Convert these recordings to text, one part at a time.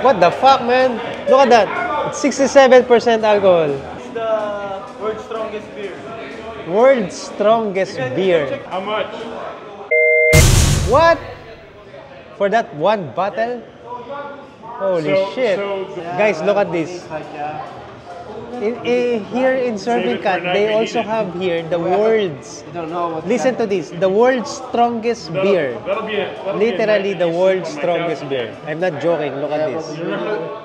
What the fuck, man? Look at that. It's 67% alcohol. It's the world's strongest beer. World's strongest beer. How much? What? For that one bottle? Holy shit. Guys, look at this. Here in Serving Cat, they also have here the world's, listen to this, the world's strongest beer. Literally the world's strongest beer. I'm not joking, look at this.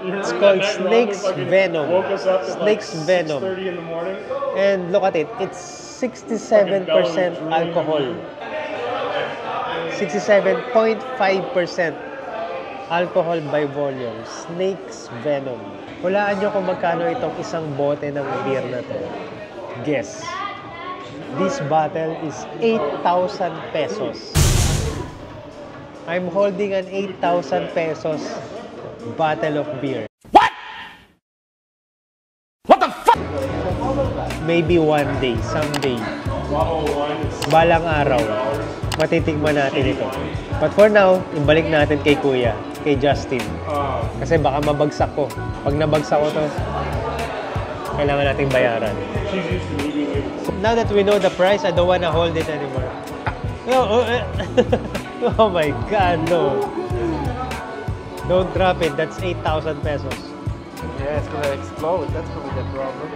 It's called Snake's Venom. Snake's Venom. And look at it, it's 67% alcohol. 67.5% alcohol by volume. Snake's Venom. Hulaan nyo kung magkano itong isang bote ng beer na to. Guess. This bottle is 8,000 pesos. I'm holding an 8,000 pesos bottle of beer. What? What the fuck? Maybe one day, someday. Balang araw, matitikman natin ito. But for now, ibalik natin kay Kuya, kay Justin. Kasi baka mabagsak ko. Pag nabagsak ko to, kailangan nating bayaran. Now that we know the price, I don't wanna hold it anymore. Oh my God, no. Don't drop it. That's 8,000 pesos. Yeah, it's gonna explode. That's gonna be the problem.